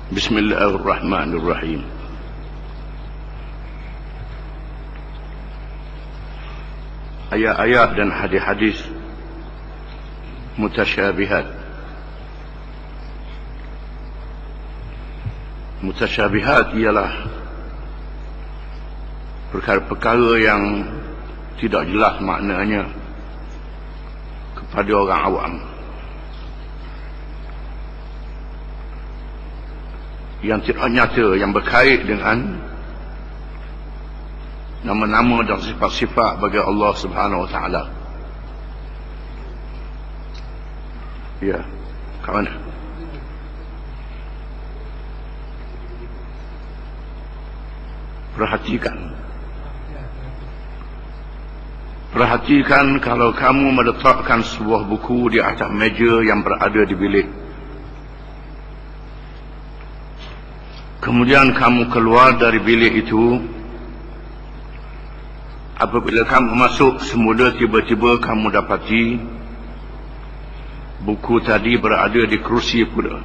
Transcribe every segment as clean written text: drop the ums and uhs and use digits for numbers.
Bismillahirrahmanirrahim. Ayat-ayat dan hadis-hadis mutasyabihat. Mutasyabihat ialah perkara-perkara yang tidak jelas maknanya kepada orang awam, yang tidak nyata, yang berkait dengan nama-nama dan sifat-sifat bagi Allah Subhanahu Wa Taala. Ya, kat mana? Perhatikan kalau kamu meletakkan sebuah buku di atas meja yang berada di bilik, kemudian kamu keluar dari bilik itu. Apabila kamu masuk semula, tiba-tiba kamu dapati buku tadi berada di kerusi pula.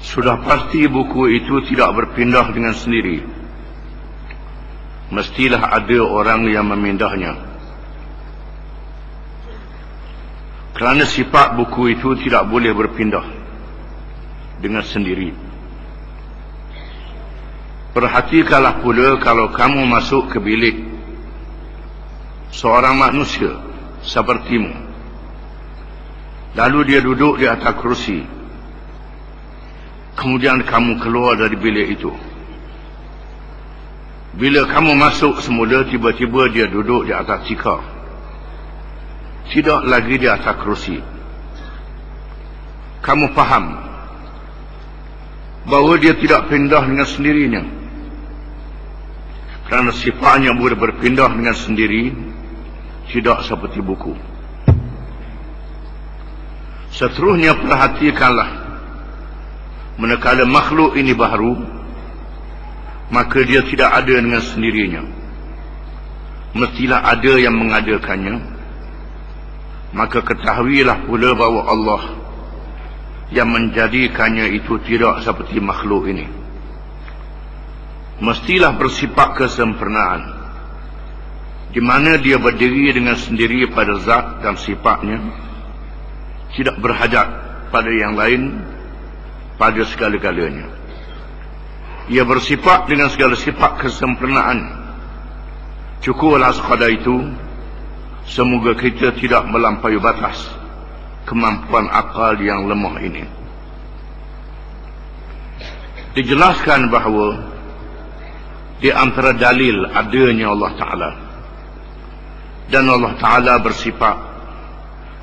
Sudah pasti buku itu tidak berpindah dengan sendiri. Mestilah ada orang yang memindahnya, kerana sifat buku itu tidak boleh berpindah dengan sendiri. Perhatikanlah pula kalau kamu masuk ke bilik seorang manusia sepertimu, lalu dia duduk di atas kerusi, kemudian kamu keluar dari bilik itu. Bila kamu masuk semula, tiba-tiba dia duduk di atas tikar, tidak lagi di atas kerusi. Kamu faham bahawa dia tidak pindah dengan sendirinya, kerana sifatnya boleh berpindah dengan sendiri, tidak seperti buku. Seterusnya perhatikanlah, manakala makhluk ini baharu, maka dia tidak ada dengan sendirinya. Mestilah ada yang mengadakannya. Maka ketahuilah pula bahawa Allah yang menjadikannya itu tidak seperti makhluk ini. Mestilah bersifat kesempurnaan, di mana dia berdiri dengan sendiri pada zat dan sifatnya, tidak berhajat pada yang lain pada segala-galanya. Ia bersifat dengan segala sifat kesempurnaan. Cukuplah sekadar itu. Semoga kita tidak melampaui batas kemampuan akal yang lemah ini. Dijelaskan bahawa di antara dalil adanya Allah Ta'ala, dan Allah Ta'ala bersifat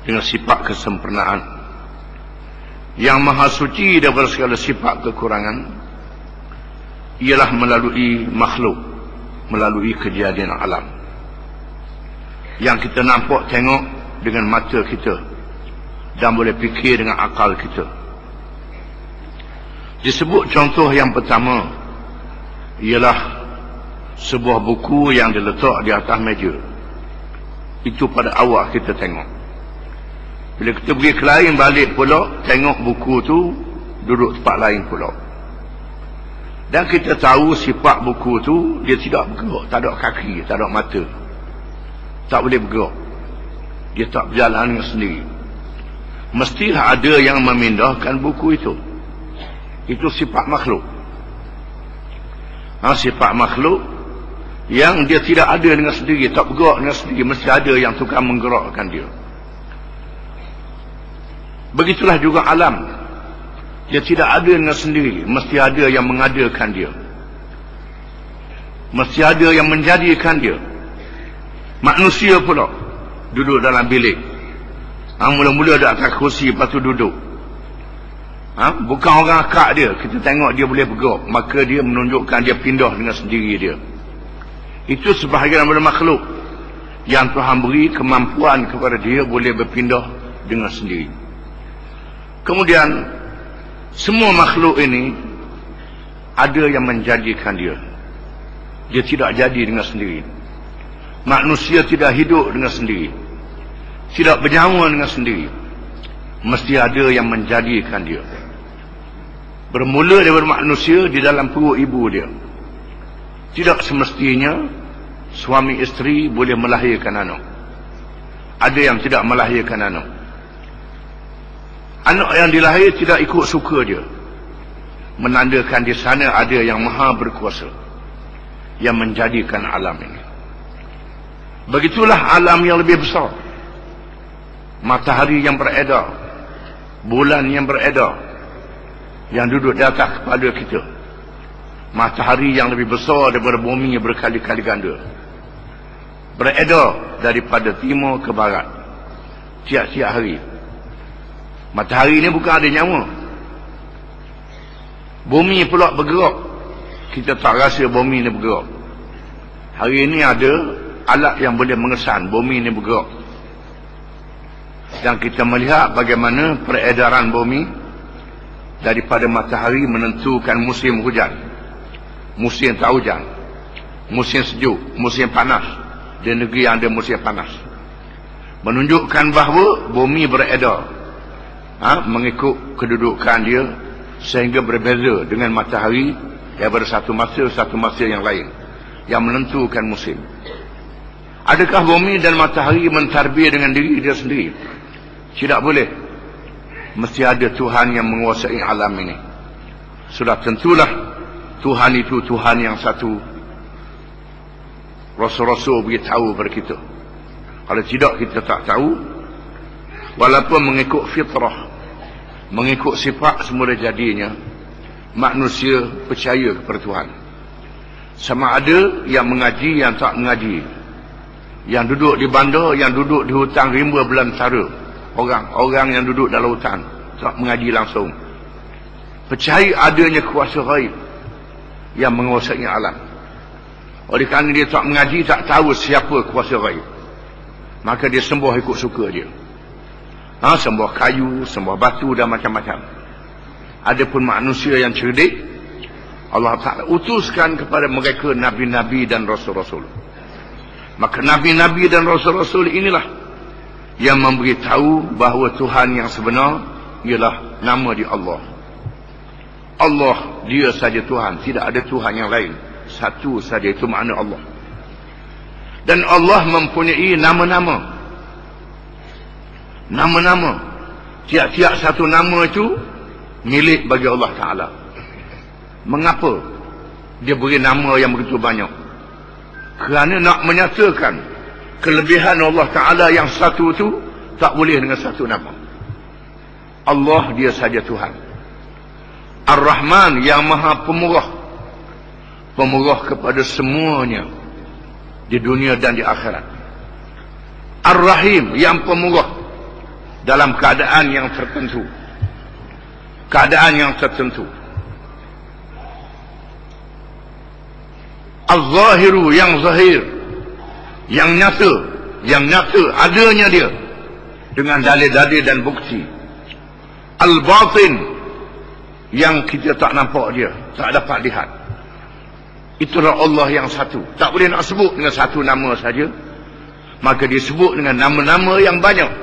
dengan sifat kesempurnaan yang maha suci daripada segala sifat kekurangan, ialah melalui makhluk, melalui kejadian alam yang kita nampak tengok dengan mata kita dan boleh fikir dengan akal kita. Disebut contoh yang pertama ialah sebuah buku yang diletak di atas meja. Itu pada awal kita tengok. Bila kita pergi ke lain balik pula, tengok buku tu duduk tempat lain pula. Dan kita tahu sifat buku tu, dia tidak bergerak, tak ada kaki, tak ada mata, tak boleh bergerak, dia tak berjalan dengan sendiri. Mestilah ada yang memindahkan buku itu. Itu sifat makhluk. Sifat makhluk yang dia tidak ada dengan sendiri, tak bergerak dengan sendiri, mesti ada yang tukang menggerakkan dia. Begitulah juga alam, dia tidak ada dengan sendiri, mesti ada yang mengadakan dia, mesti ada yang menjadikan dia. Manusia pula duduk dalam bilik, mula-mula ada atas kursi, lepas tu duduk. Bukan orang akak dia, kita tengok dia boleh bergerak, maka dia menunjukkan dia pindah dengan sendiri dia. Itu sebahagian daripada makhluk yang Tuhan beri kemampuan kepada dia boleh berpindah dengan sendiri. Kemudian semua makhluk ini ada yang menjadikan dia. Dia tidak jadi dengan sendiri. Manusia tidak hidup dengan sendiri, tidak bernyawa dengan sendiri. Mesti ada yang menjadikan dia. bermula daripada manusia di dalam perut ibu dia. Tidak semestinya suami isteri boleh melahirkan anak. Ada yang tidak melahirkan anak. Anak yang dilahir tidak ikut suka dia, menandakan di sana ada yang maha berkuasa yang menjadikan alam ini. Begitulah alam yang lebih besar. Matahari yang beredar, bulan yang beredar, yang duduk di atas kepala kita. Matahari yang lebih besar daripada bumi yang berkali-kali ganda, beredar daripada timur ke barat tiap-tiap hari. Matahari ini bukan ada nyawa. Bumi pula bergerak, kita tak rasa bumi ini bergerak. Hari ini ada alat yang boleh mengesan bumi ini bergerak, dan kita melihat bagaimana peredaran bumi daripada matahari menentukan musim hujan, musim tak hujan, musim sejuk, musim panas. Di negeri yang ada musim panas, menunjukkan bahawa bumi beredar, mengikut kedudukan dia, sehingga berbeza dengan matahari daripada satu masa yang lain, yang menentukan musim. Adakah bumi dan matahari mentarbiyah dengan diri dia sendiri? Tidak boleh. Mesti ada Tuhan yang menguasai alam ini. Sudah tentulah Tuhan itu Tuhan yang satu. Rasul-Rasul beritahu kepada kita. Kalau tidak, kita tak tahu. Walaupun mengikut fitrah, mengikut sifat semula jadinya, manusia percaya kepada Tuhan. Sama ada yang mengaji, yang tak mengaji, yang duduk di bandar, yang duduk di hutan rimba belantara. Orang yang duduk dalam hutan tak mengaji langsung, percaya adanya kuasa ghaib yang menguasai alam. Oleh kerana dia tak mengaji, tak tahu siapa kuasa ghaib, maka dia sembah ikut suka dia. Sembah kayu, sembah batu dan macam-macam. Adapun manusia yang cerdik, Allah Ta'ala utuskan kepada mereka nabi-nabi dan rasul-rasul. Maka nabi-nabi dan rasul-rasul inilah yang memberitahu bahawa Tuhan yang sebenar ialah nama dia Allah. Allah, dia saja Tuhan, tidak ada Tuhan yang lain. Satu saja, itu makna Allah. Dan Allah mempunyai nama-nama. Nama-nama, tiap-tiap satu nama itu milik bagi Allah Ta'ala. Mengapa dia beri nama yang begitu banyak? Kerana nak menyatakan kelebihan Allah Ta'ala yang satu itu tak boleh dengan satu nama. Allah, dia saja Tuhan. Ar-Rahman, yang maha pemurah, pemurah kepada semuanya di dunia dan di akhirat. Ar-Rahim, yang pemurah dalam keadaan yang tertentu, keadaan yang tertentu. Az-Zahiru, yang zahir, yang nyata adanya dia dengan dalil-dalil dan bukti. Al-Batin, yang kita tak nampak dia, tak dapat lihat. Itulah Allah yang satu. Tak boleh nak sebut dengan satu nama saja, maka disebut dengan nama-nama yang banyak.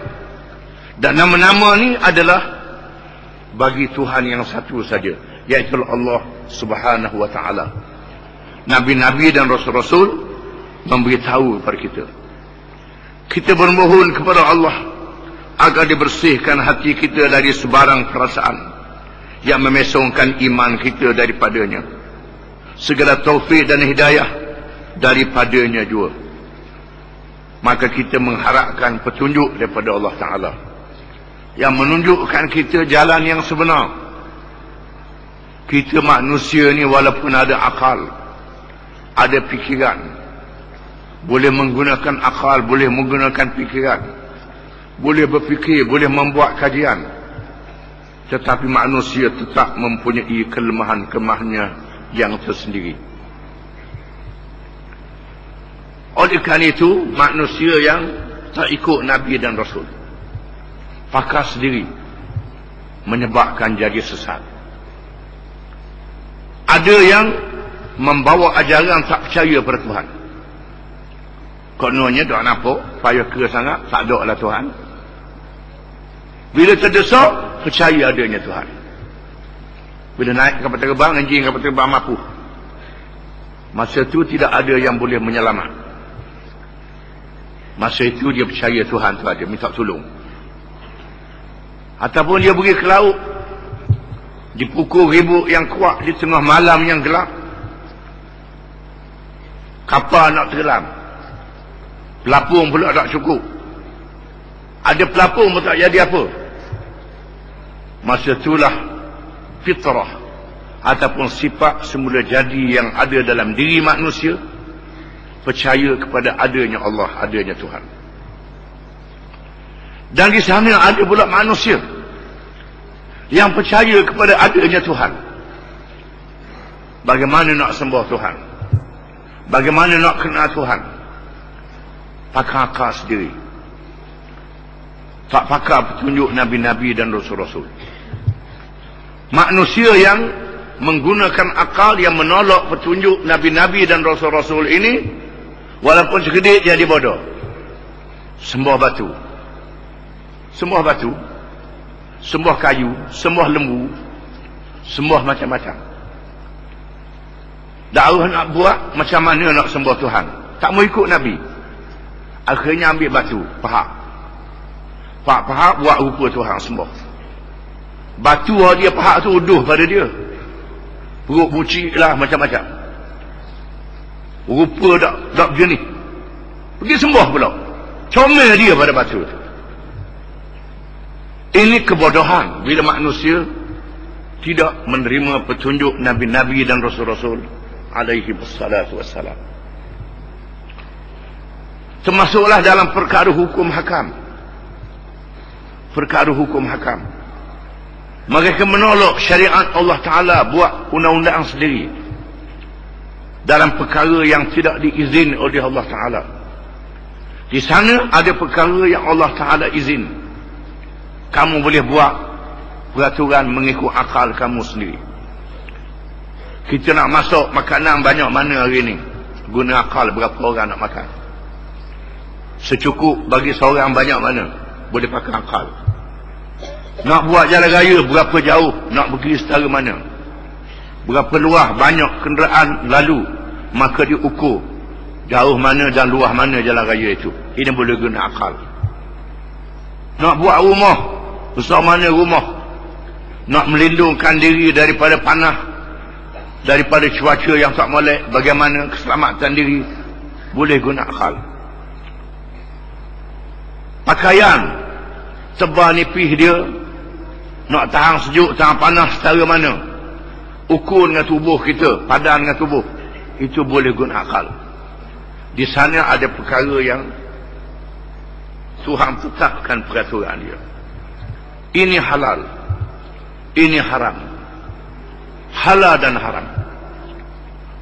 Dan nama-nama ni adalah bagi Tuhan yang satu saja, iaitu Allah Subhanahu wa Ta'ala. Nabi-nabi dan rasul-rasul memberitahu kepada kita. Kita bermohon kepada Allah agar dibersihkan hati kita dari sebarang perasaan yang memesongkan iman kita daripadanya. Segala taufik dan hidayah daripadanya jua. Maka kita mengharapkan petunjuk daripada Allah Ta'ala yang menunjukkan kita jalan yang sebenar. Kita manusia ni walaupun ada akal, ada fikiran, boleh menggunakan akal, boleh menggunakan fikiran, boleh berfikir, boleh membuat kajian, tetapi manusia tetap mempunyai kelemahan-kelemahannya yang tersendiri. Oleh kerana itu, manusia yang tak ikut Nabi dan Rasul, pakar sendiri, menyebabkan jadi sesat. Ada yang membawa ajaran tak percaya pada Tuhan. Kononnya tak nampak, payah kira sangat, tak ada lah Tuhan. Bila terdesak, percaya adanya Tuhan. Bila naik kapal terbang, anjing kapal terbang mampu. Masa itu tidak ada yang boleh menyelamat. Masa itu dia percaya Tuhan tu ada, minta tolong. Ataupun dia pergi ke laut, dipukul ribut yang kuat di tengah malam yang gelap. Kapal nak tenggelam. Pelapung pula tak cukup. Ada pelapung pun tak jadi apa. Masa itulah fitrah ataupun sifat semula jadi yang ada dalam diri manusia, percaya kepada adanya Allah, adanya Tuhan. Dan di sana ada pula manusia yang percaya kepada adanya Tuhan. Bagaimana nak sembah Tuhan? Bagaimana nak kenal Tuhan? Pakai akal sendiri. Tak pakai petunjuk Nabi-Nabi dan Rasul-Rasul. Manusia yang menggunakan akal, yang menolak petunjuk Nabi-Nabi dan Rasul-Rasul ini, walaupun sekedip jadi bodoh. Sembah batu. Sembah batu. Sembah kayu. Sembah lembu. Sembah macam-macam. Dakwah nak buat macam mana nak sembah Tuhan. Tak mau ikut Nabi. Akhirnya ambil batu. Pahak. Pahak buat rupa Tuhan sembah. Batu dia pahak tu uduh pada dia. Perut bucik lah macam-macam. Rupa tak jenis. Pergi sembah pula. Comel dia pada batu tu. Ini kebodohan bila manusia tidak menerima petunjuk Nabi-Nabi dan Rasul-Rasul alaihi wassalatu wassalam. Termasuklah dalam perkara hukum hakam. Perkara hukum hakam. Mereka menolak syariat Allah Ta'ala, buat undang-undang sendiri dalam perkara yang tidak diizin oleh Allah Ta'ala. Di sana ada perkara yang Allah Ta'ala izin. Kamu boleh buat peraturan mengikut akal kamu sendiri. Kita nak masak makanan banyak mana hari ni, guna akal berapa orang nak makan. Secukup bagi seorang banyak mana, boleh pakai akal. Nak buat jalan raya berapa jauh, nak pergi setara mana, berapa luas banyak kenderaan lalu, maka diukur jauh mana dan luas mana jalan raya itu. Ini boleh guna akal. Nak buat rumah, besar mana rumah, nak melindungkan diri daripada panas, daripada cuaca yang tak molek, bagaimana keselamatan diri, boleh guna akal. Pakaian tebal nipis dia, nak tahan sejuk, tahan panas setara mana, ukur dengan tubuh kita, padan dengan tubuh, itu boleh guna akal. Di sana ada perkara yang Tuhan tetapkan peraturan dia. Ini halal, ini haram. Halal dan haram.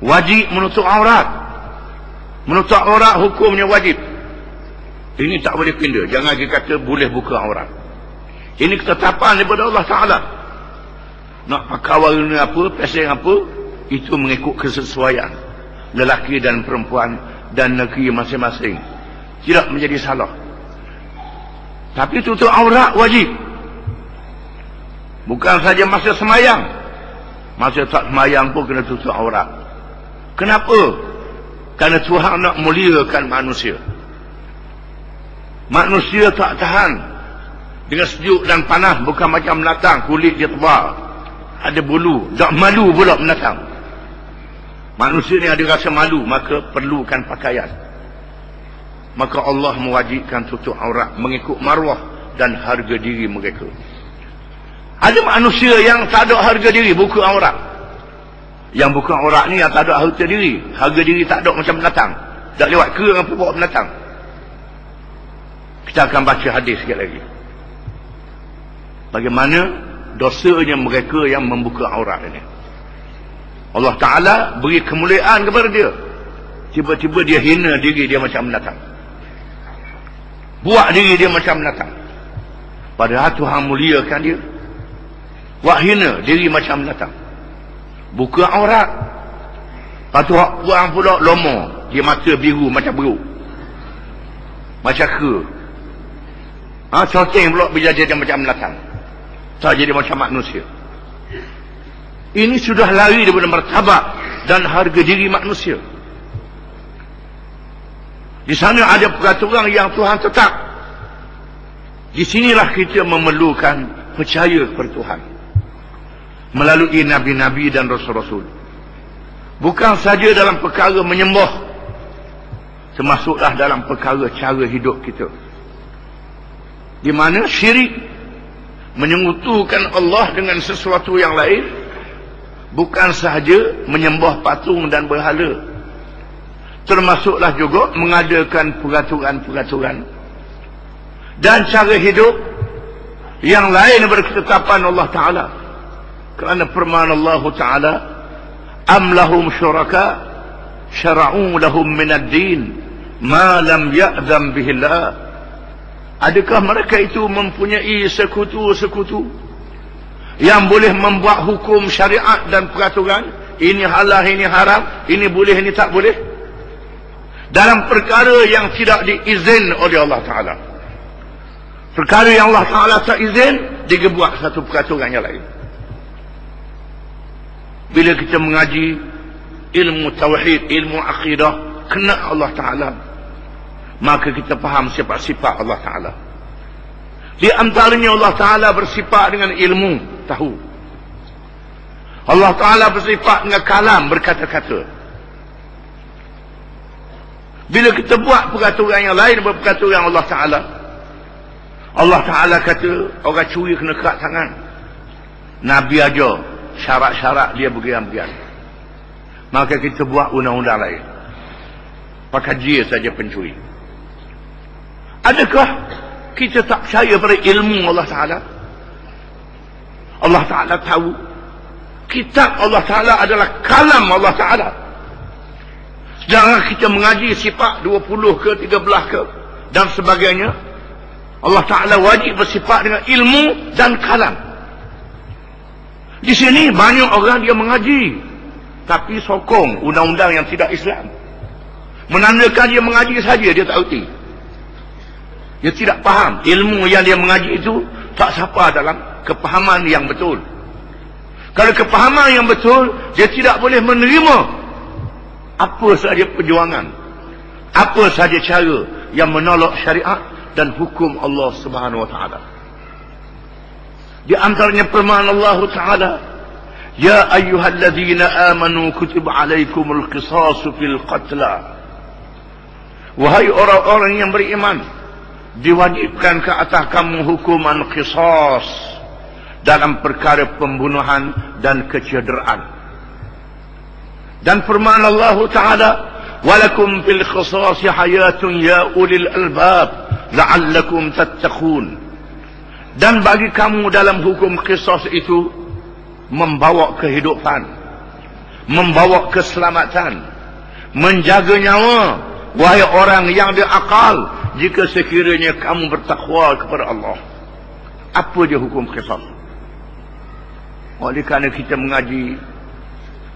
Wajib menutup aurat. Menutup aurat hukumnya wajib. Ini tak boleh pindah. Jangan kita kata boleh buka aurat. Ini ketetapan daripada Allah Ta'ala. Nak pakai warna apa, pasal apa, itu mengikut kesesuaian lelaki dan perempuan dan negeri masing-masing. Tidak menjadi salah. Tapi tutup aurat wajib. Bukan saja masa semayang. Masa tak semayang pun kena tutup aurat. Kenapa? Kerana Tuhan nak muliakan manusia. Manusia tak tahan dengan sejuk dan panas, bukan macam binatang, kulit dia tebal, ada bulu, tak malu pula binatang. Manusia ni ada rasa malu, maka perlukan pakaian. Maka Allah mewajibkan tutup aurat mengikut maruah dan harga diri mereka. Ada manusia yang tak ada harga diri, buka aurat. Yang buka aurat ni yang tak ada harga diri. Harga diri tak ada macam binatang. Tak lewat ke dengan pupuk binatang. Kita akan baca hadis sikit lagi. Bagaimana dosanya mereka yang membuka aurat ini. Allah Ta'ala beri kemuliaan kepada dia. Tiba-tiba dia hina diri dia macam binatang. Buat diri dia macam binatang. Padahal Tuhan muliakan dia. Buat hina diri macam binatang. Buka aurat. Lepas tu buang pula lomo. Dia mata biru macam beruk. Macam ke. Coceng pula bila dia macam binatang. Tak jadi macam manusia. Ini sudah lari daripada martabat dan harga diri manusia. Di sana ada peraturan yang Tuhan tetap. Di sinilah kita memerlukan percaya kepada Tuhan melalui nabi-nabi dan rasul-rasul. Bukan saja dalam perkara menyembah, termasuklah dalam perkara cara hidup kita, di mana syirik menyekutukan Allah dengan sesuatu yang lain. Bukan sahaja menyembah patung dan berhala, termasuklah juga mengadakan peraturan-peraturan dan cara hidup yang lain daripada ketetapan Allah Ta'ala. Kerana firman Allah Ta'ala, am lahum syuraka syara'u lahum minad din ma lam ya'zam bihillah. Adakah mereka itu mempunyai sekutu-sekutu yang boleh membuat hukum syariat dan peraturan, ini halal, ini haram, ini boleh, ini tak boleh, dalam perkara yang tidak diizin oleh Allah Ta'ala. Perkara yang Allah Ta'ala tak izin, dia buat satu peraturan yang lain. Bila kita mengaji ilmu tauhid, ilmu akidah, kena Allah Ta'ala, maka kita faham sifat-sifat Allah Ta'ala. Di antaranya Allah Ta'ala bersifat dengan ilmu, tahu. Allah Ta'ala bersifat dengan kalam, berkata-kata. Bila kita buat peraturan yang lain daripada peraturan Allah Ta'ala, Allah Ta'ala kata orang curi kena kerat tangan. Nabi aja syarat-syarat dia begian-begian. Maka kita buat undang-undang lain, pakai dia saja pencuri. Adakah kita tak percaya pada ilmu Allah Ta'ala? Allah Ta'ala tahu. Kitab Allah Ta'ala adalah kalam Allah Ta'ala. Sedangkan kita mengaji sifat 20 ke 13 ke dan sebagainya, Allah Ta'ala wajib bersifat dengan ilmu dan kalam. Di sini banyak orang dia mengaji, tapi sokong undang-undang yang tidak Islam. Menandakan dia mengaji saja, dia tak erti. Dia tidak faham. Ilmu yang dia mengaji itu tak sampai dalam kepahaman yang betul. Kalau kepahaman yang betul, dia tidak boleh menerima apa sahaja perjuangan, apa sahaja cara yang menolak syariat dan hukum Allah Subhanahu wa Ta'ala. Di antaranya firman Allah Ta'ala, ya ayyuhalladzina amanu kutiba alaikumul qisasu fil qatla. Wahai orang-orang yang beriman, diwajibkan ke atas kamu hukuman qisas dalam perkara pembunuhan dan kecederaan. Dan firman Allah Ta'ala, walakum fil qisasi hayatun ya ulil albab la'allakum tattaqun. Dan bagi kamu dalam hukum qisas itu membawa kehidupan, membawa keselamatan, menjaga nyawa, wahai orang yang berakal, jika sekiranya kamu bertakwa kepada Allah. Apa dia hukum qisas? Oleh kerana kita mengaji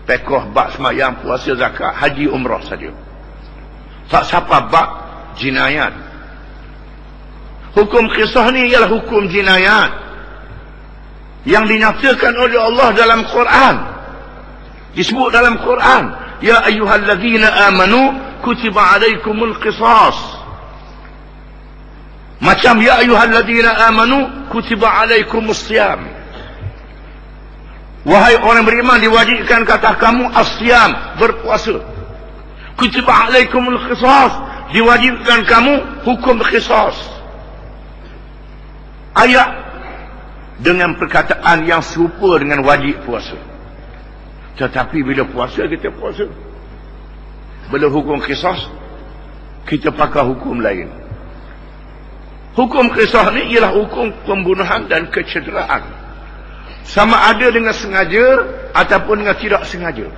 pekoh bab semayang, puasa, zakat, haji, umrah saja, tak siapa bab jinayat. Hukum qisas ni ialah hukum jinayat yang dinyatakan oleh Allah dalam Quran. Disebut dalam Quran, ya ayyuhalladzina amanu kutiba alaikumul qisas. Macam ya ayyuhalladzina amanu kutiba alaikumus siyam. Wahai orang beriman, diwajibkan kata kamu as-siyam, berpuasa. Kutiba alaikumul qisas, diwajibkan kamu hukum qisas. Ayat dengan perkataan yang serupa dengan wajib puasa. Tetapi bila puasa, kita puasa. Bila hukum qisas, kita pakai hukum lain. Hukum qisas ni ialah hukum pembunuhan dan kecederaan. Sama ada dengan sengaja ataupun dengan tidak sengaja.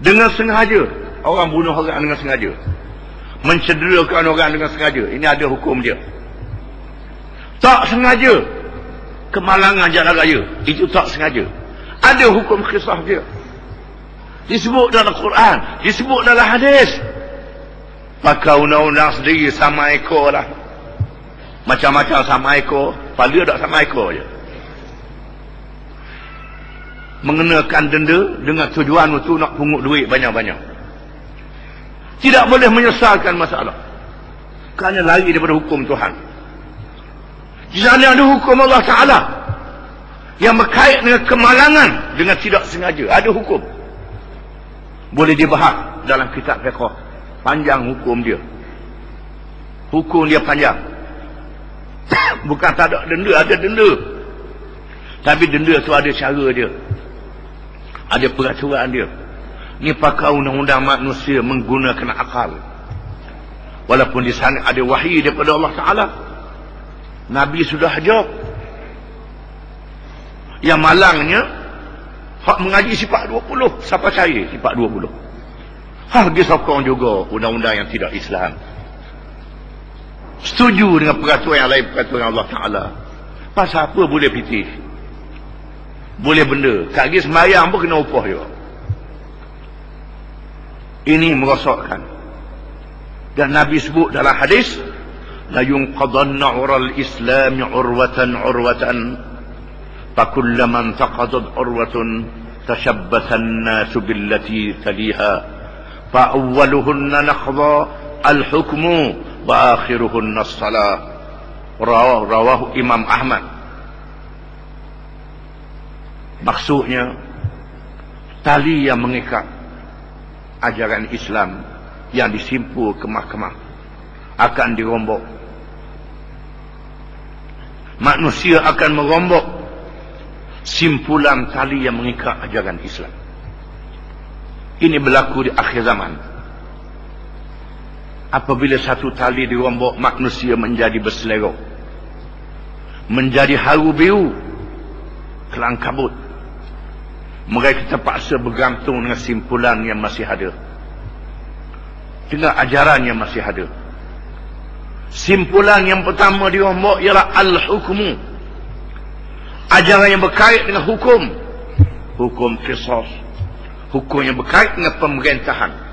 Dengan sengaja, orang bunuh orang dengan sengaja, mencederakan orang dengan sengaja, ini ada hukum dia. Tak sengaja, kemalangan jalan raya, itu tak sengaja, ada hukum qisas dia. Disebut dalam Quran, disebut dalam hadis. Maka undang-undang sendiri sama ekor lah. Macam-macam sama ekor, pada tak sama ekor je. mengenakan denda dengan tujuan untuk nak pungut duit banyak-banyak. Tidak boleh menyelesaikan masalah kerana lari daripada hukum Tuhan. Di sana ada hukum Allah Ta'ala yang berkait dengan kemalangan dengan tidak sengaja. Ada hukum. Boleh dibahas dalam kitab fiqh. Panjang hukum dia. Hukum dia panjang. Bukan tak ada denda, ada denda. Tapi denda tu ada cara dia. Ada peraturan dia. Ni pakai undang-undang manusia menggunakan akal. Walaupun di sana ada wahyu daripada Allah Ta'ala. Nabi sudah ajar. Yang malangnya hak mengaji sifat 20. Siapa percaya sifat 20? Dia sokong juga undang-undang yang tidak Islam. Setuju dengan peraturan yang lain, peraturan Allah Ta'ala. Pasal apa boleh pitih? Boleh benda. Kaki sembahyang pun kena upah juga. Ini merosakkan. Dan Nabi sebut dalam hadis, la yunqadanna ural islami urwatan fakullaman taqadat urwatun tashabbatha an-nasu billati taliha fa awwaluhunna naqda al-hukmu wa akhiruhunna as-salah. Rawahu Imam Ahmad. Maksudnya tali yang mengikat ajaran Islam yang disimpul ke mahkamah akan dirombak. Manusia akan merombak simpulan tali yang mengikat ajaran Islam. Ini berlaku di akhir zaman. Apabila satu tali dirombak, manusia menjadi berselera, menjadi haru biru, kelang kabut. Mereka terpaksa bergantung dengan simpulan yang masih ada, dengan ajaran yang masih ada. Simpulan yang pertama dirombak ialah al-hukmu, ajaran yang berkait dengan hukum, hukum qisas, hukum yang berkait dengan pemerintahan.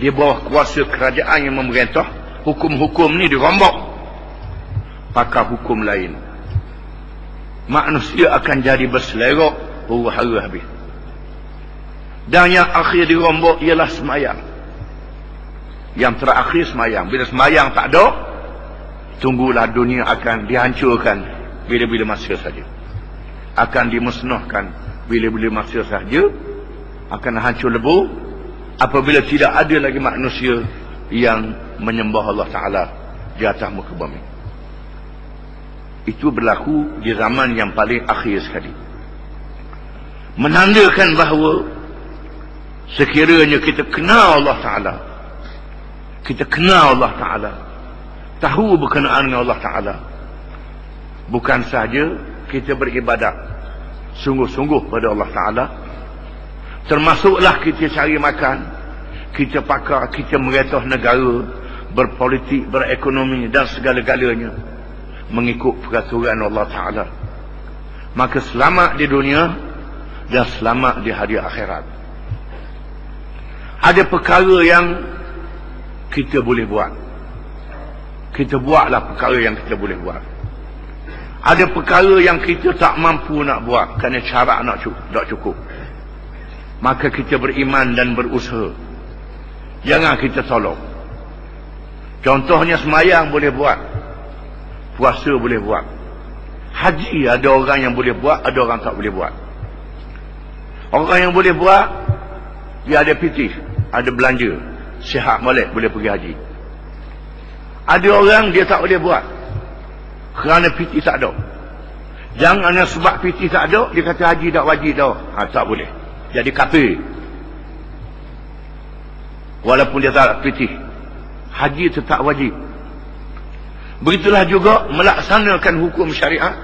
Di bawah kuasa kerajaan yang memerintah, hukum-hukum ni dirombak, pakai hukum lain. Manusia akan jadi berselera huru-hara habis. Dan yang akhir dirombak ialah semayang. Yang terakhir semayang. Bila semayang tak ada, tunggulah dunia akan dihancurkan bila-bila masa saja. Akan dimusnahkan bila-bila masa saja. Akan hancur lebu apabila tidak ada lagi manusia yang menyembah Allah Ta'ala di atas muka bumi. Itu berlaku di zaman yang paling akhir sekali. Menandakan bahawa sekiranya kita kenal Allah Ta'ala, kita kenal Allah Ta'ala, tahu berkenaan dengan Allah Ta'ala, bukan sahaja kita beribadat sungguh-sungguh pada Allah Ta'ala, termasuklah kita cari makan, kita pakar, kita meretah negara, berpolitik, berekonomi dan segala-galanya mengikut peraturan Allah Ta'ala. Maka selamat di dunia dan selamat di hari akhirat. Ada perkara yang kita boleh buat. Kita buatlah perkara yang kita boleh buat. Ada perkara yang kita tak mampu nak buat kerana cara tak cukup. Maka kita beriman dan berusaha. Jangan kita tolong. Contohnya semayang boleh buat, puasa boleh buat, haji ada orang yang boleh buat, ada orang tak boleh buat. Orang yang boleh buat, dia ada pitih, ada belanja, sihat molek boleh pergi haji. Ada orang dia tak boleh buat kerana pitih tak ada. Jangan sebab pitih tak ada dia kata haji tak wajib dah. Tak boleh, jadi kafir. Walaupun dia tak pitih, haji tetap wajib. Begitulah juga melaksanakan hukum syariat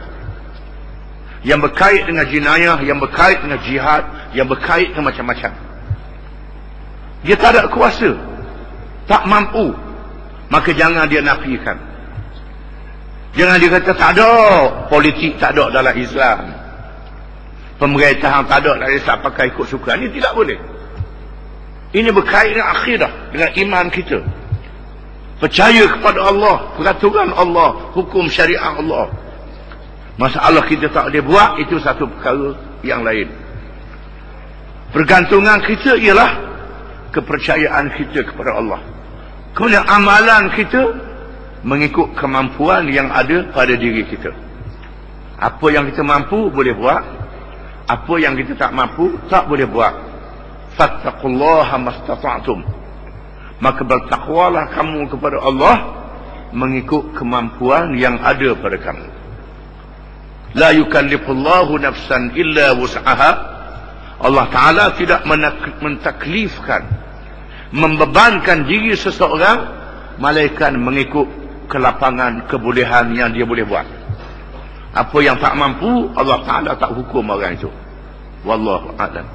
yang berkait dengan jenayah, yang berkait dengan jihad, yang berkait dengan macam-macam. Dia tak ada kuasa, tak mampu, maka jangan dia nafikan. Jangan dia kata tak ada, politik tak ada dalam Islam, pemerintahan tak ada dalam Islam, pakai ikut suka. Ini tidak boleh. Ini berkait dengan akidah, dengan iman kita. Percaya kepada Allah, peraturan Allah, hukum syariat Allah. Masalah kita tak boleh buat, itu satu perkara yang lain. Pergantungan kita ialah kepercayaan kita kepada Allah. Kemudian amalan kita mengikut kemampuan yang ada pada diri kita. Apa yang kita mampu boleh buat, apa yang kita tak mampu tak boleh buat. Fattaqullaha mastata'tum. Maka bertakwalah kamu kepada Allah mengikut kemampuan yang ada pada kamu. La yukallifullahu nafsan illa wus'aha. Allah Ta'ala tidak mentaklifkan, membebankan diri seseorang malaikat mengikut kelapangan kebolehan yang dia boleh buat. Apa yang tak mampu Allah Ta'ala tak hukum orang itu. Wallahu a'lam.